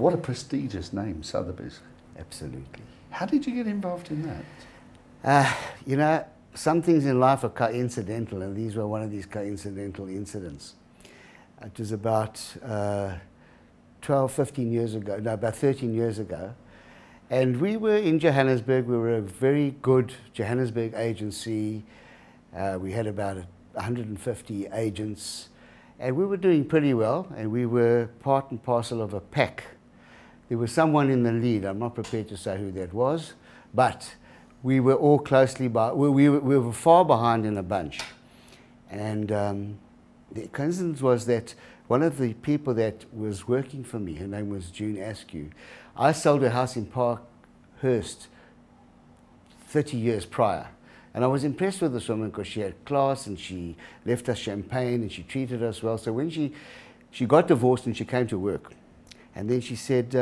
What a prestigious name, Sotheby's. Absolutely. How did you get involved in that? You know, some things in life are coincidental, and these were one of these coincidental incidents. It was about 12, 15 years ago, no, about 13 years ago. And we were in Johannesburg. We were a very good Johannesburg agency. We had about 150 agents. And we were doing pretty well, and we were part and parcel of a pack. There was someone in the lead. I'm not prepared to say who that was, but we were all closely by. We were far behind in a bunch. And the coincidence was that one of the people that was working for me, her name was June Askew, I sold her house in Parkhurst 30 years prior. And I was impressed with this woman because she had class, and she left us champagne, and she treated us well. So when she got divorced and she came to work, and then she said,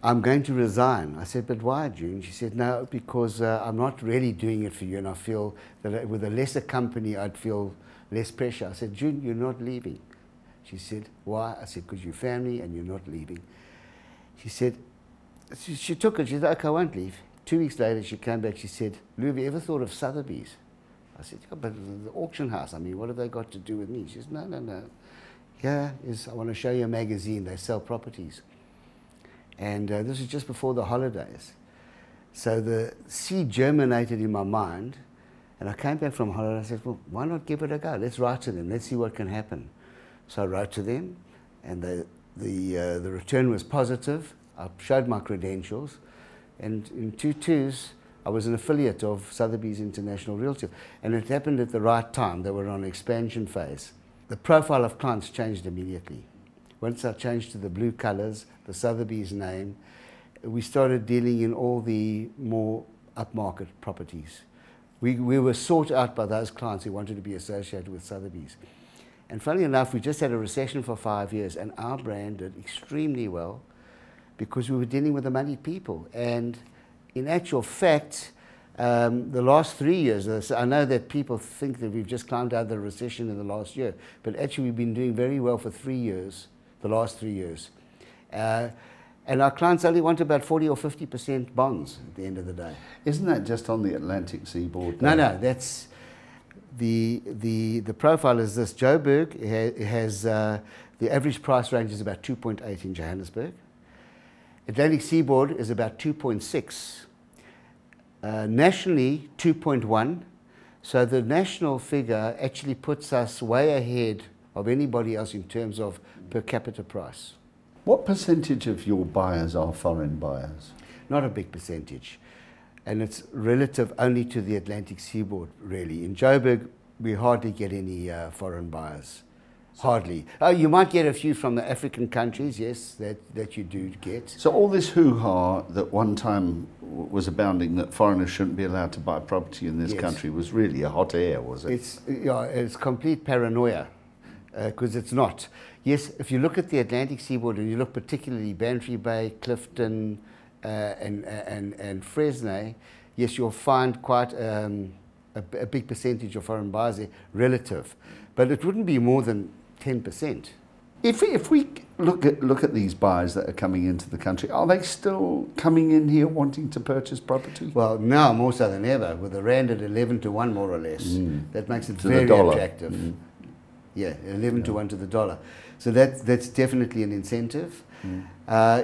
I'm going to resign. I said, but why, June? She said, no, because I'm not really doing it for you, and I feel that with a lesser company I'd feel less pressure. I said, June, you're not leaving. She said, why? I said, because you're family and you're not leaving. She said, she took it. She said, okay, I won't leave. 2 weeks later, she came back. She said, Lou, have you ever thought of Sotheby's? I said, yeah, but the auction house, I mean, what have they got to do with me? She said, no, no, no. Here is, I want to show you a magazine. They sell properties. And this was just before the holidays. So the seed germinated in my mind. And I came back from holiday. I said, well, why not give it a go? Let's write to them. Let's see what can happen. So I wrote to them, and the return was positive. I showed my credentials. And in 2/2s, I was an affiliate of Sotheby's International Realty. And it happened at the right time. They were on an expansion phase. The profile of clients changed immediately. Once I changed to the blue colors, the Sotheby's name, we started dealing in all the more upmarket properties. We were sought out by those clients who wanted to be associated with Sotheby's. And funnily enough, we just had a recession for 5 years, and our brand did extremely well because we were dealing with the money people. And in actual fact, the last 3 years, I know that people think that we've just climbed out of the recession in the last year, but actually we've been doing very well for 3 years, the last 3 years. And our clients only want about 40 or 50% bonds at the end of the day. Isn't that just on the Atlantic seaboard? No, no, that's the profile is this. Joburg has the average price range is about 2.8 in Johannesburg. Atlantic seaboard is about 2.6. Nationally, 2.1. So the national figure actually puts us way ahead of anybody else in terms of per capita price. What percentage of your buyers are foreign buyers? Not a big percentage. And it's relative only to the Atlantic seaboard, really. In Joburg, we hardly get any foreign buyers. Hardly. Oh, you might get a few from the African countries, yes, that you do get. So all this hoo-ha that one time was abounding that foreigners shouldn't be allowed to buy property in this country was really a hot air, was it? It's complete paranoia, because it's not. Yes, if you look at the Atlantic seaboard, and you look particularly Bantry Bay, Clifton, and Fresno, yes, you'll find quite a big percentage of foreign buyers there, relative. But it wouldn't be more than 10%. If we look at these buyers that are coming into the country, are they still coming in here wanting to purchase property? Well, now more so than ever, with the rand at 11 to 1 more or less. That makes it very attractive. Yeah, 11 to 1 to the dollar. So that's definitely an incentive.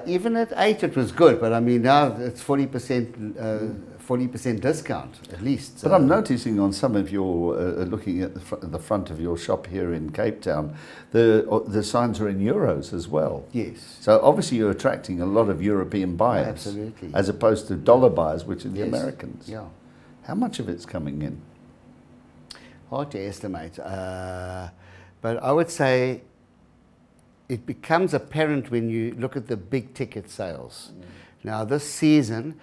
Even at 8 it was good, but I mean now it's 40% discount at least. But I'm noticing on some of your, looking at the front of your shop here in Cape Town, the signs are in euros as well. Yes. So obviously you're attracting a lot of European buyers. Absolutely. As opposed to dollar buyers, which are the Americans. Yeah. How much of it's coming in? Hard to estimate. But I would say it becomes apparent when you look at the big ticket sales. Now this season,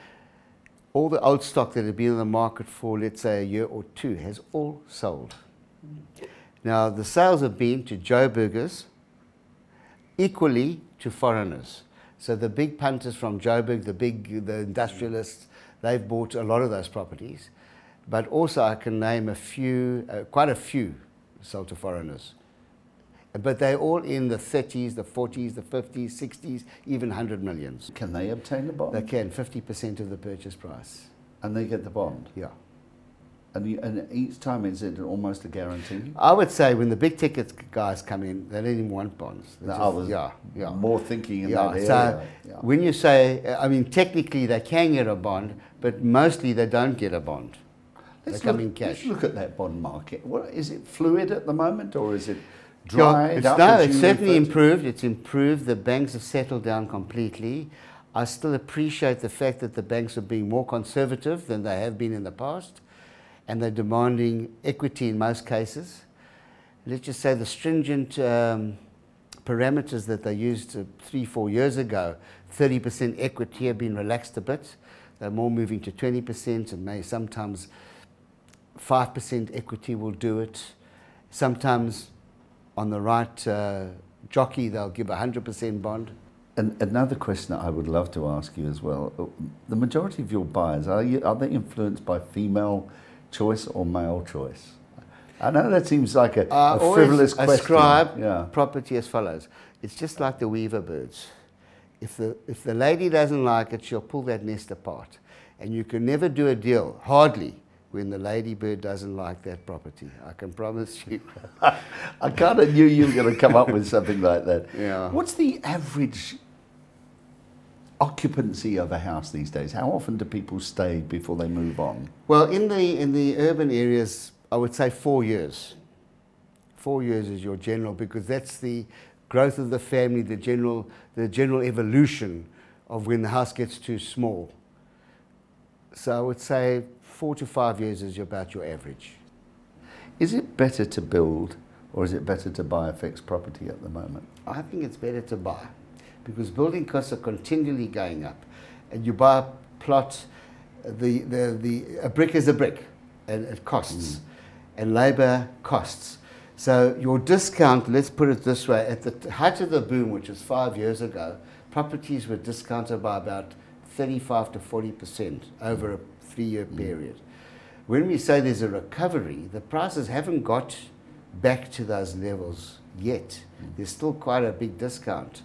all the old stock that had been in the market for, let's say, a year or two has all sold. Now, the sales have been to Joburgers, equally to foreigners. So the big punters from Joburg, the industrialists, they've bought a lot of those properties. But also I can name a few, quite a few sold to foreigners. But they're all in the 30s, the 40s, the 50s, 60s, even 100 millions. Can they obtain a bond? They can, 50% of the purchase price. And they get the bond? Yeah. And each time is it almost a guarantee? I would say when the big ticket guys come in, they don't even want bonds. I was more thinking in that area. So when you say, I mean, technically they can get a bond, but mostly they don't get a bond. They come in cash. Let's look at that bond market. Is it fluid at the moment, or is it dried up? No, it's certainly improved. It's improved. The banks have settled down completely. I still appreciate the fact that the banks are being more conservative than they have been in the past, and they're demanding equity in most cases. Let's just say the stringent parameters that they used 3-4 years ago, 30% equity, have been relaxed a bit. They're more moving to 20%, and maybe sometimes 5% equity will do it. Sometimes on the right jockey, they'll give a 100% bond. And another question that I would love to ask you as well, the majority of your buyers, are they influenced by female choice or male choice? I know that seems like a frivolous question. Ascribe property as follows. It's just like the weaver birds. If the lady doesn't like it, she'll pull that nest apart. And you can never do a deal, hardly, when the ladybird doesn't like that property. I can promise you. I kind of knew you were going to come up with something like that. Yeah. What's the average occupancy of a house these days? How often do people stay before they move on? Well, in the urban areas, I would say 4 years. 4 years is your general, because that's the growth of the family, the general evolution of when the house gets too small. So I would say 4 to 5 years is about your average. Is it better to build, or is it better to buy a fixed property at the moment? I think it's better to buy, because building costs are continually going up, and you buy a plot, a brick is a brick, and it costs, and labour costs. So your discount, let's put it this way, at the height of the boom, which was 5 years ago, properties were discounted by about 35 to 40% over a 3-year period. When we say there's a recovery, the prices haven't got back to those levels yet. There's still quite a big discount.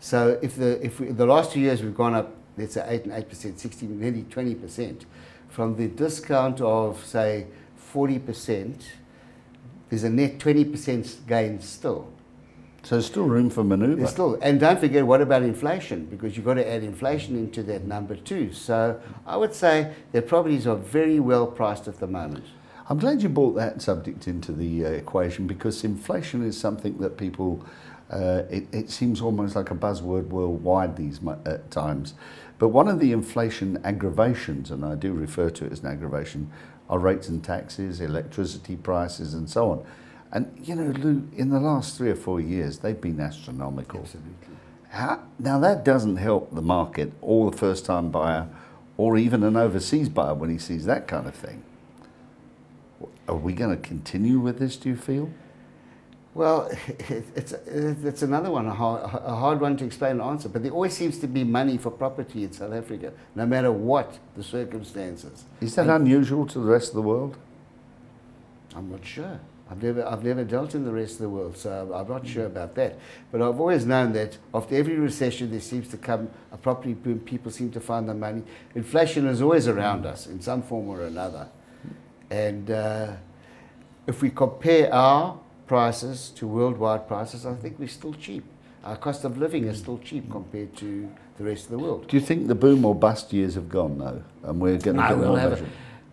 So if the last 2 years we've gone up, let's say 8 and 8%, 16, nearly 20%, from the discount of say 40%, there's a net 20% gain still. So there's still room for manoeuvre. There's still, and don't forget, what about inflation? Because you've got to add inflation into that number too. So I would say that properties are very well priced at the moment. I'm glad you brought that subject into the equation, because inflation is something that people, it seems almost like a buzzword worldwide these times. But one of the inflation aggravations, and I do refer to it as an aggravation, are rates and taxes, electricity prices and so on. And, you know, Lou, in the last 3 or 4 years, they've been astronomical. Absolutely. Now, that doesn't help the market or the first-time buyer or even an overseas buyer when he sees that kind of thing. Are we going to continue with this, do you feel? Well, it's another one, a hard one to explain and answer. But there always seems to be money for property in South Africa, no matter what the circumstances. Is that unusual to the rest of the world? I'm not sure. I've never dealt in the rest of the world, so I'm not sure about that. But I've always known that after every recession, there seems to come a property boom. People seem to find the money. Inflation is always around us in some form or another. And if we compare our prices to worldwide prices, I think we're still cheap. Our cost of living is still cheap compared to the rest of the world. Do you think the boom or bust years have gone, though? And we're going to get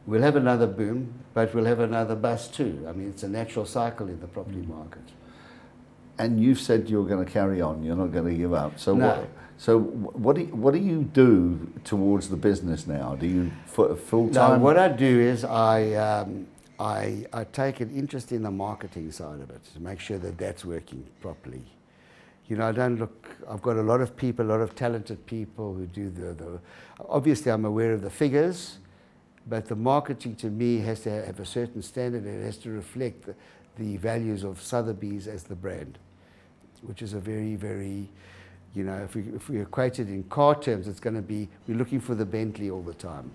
We'll have another boom, but we'll have another bust too. I mean, it's a natural cycle in the property market. And you've said you're going to carry on. You're not going to give up. So no. What do you do towards the business now? Do you full time? No, what I do is I take an interest in the marketing side of it to make sure that that's working properly. You know, I don't look. I've got a lot of people, a lot of talented people who do the. Obviously, I'm aware of the figures. But the marketing to me has to have a certain standard. It has to reflect the values of Sotheby's as the brand, which is a very, very, you know, if we equate it in car terms, it's going to be, we're looking for the Bentley all the time.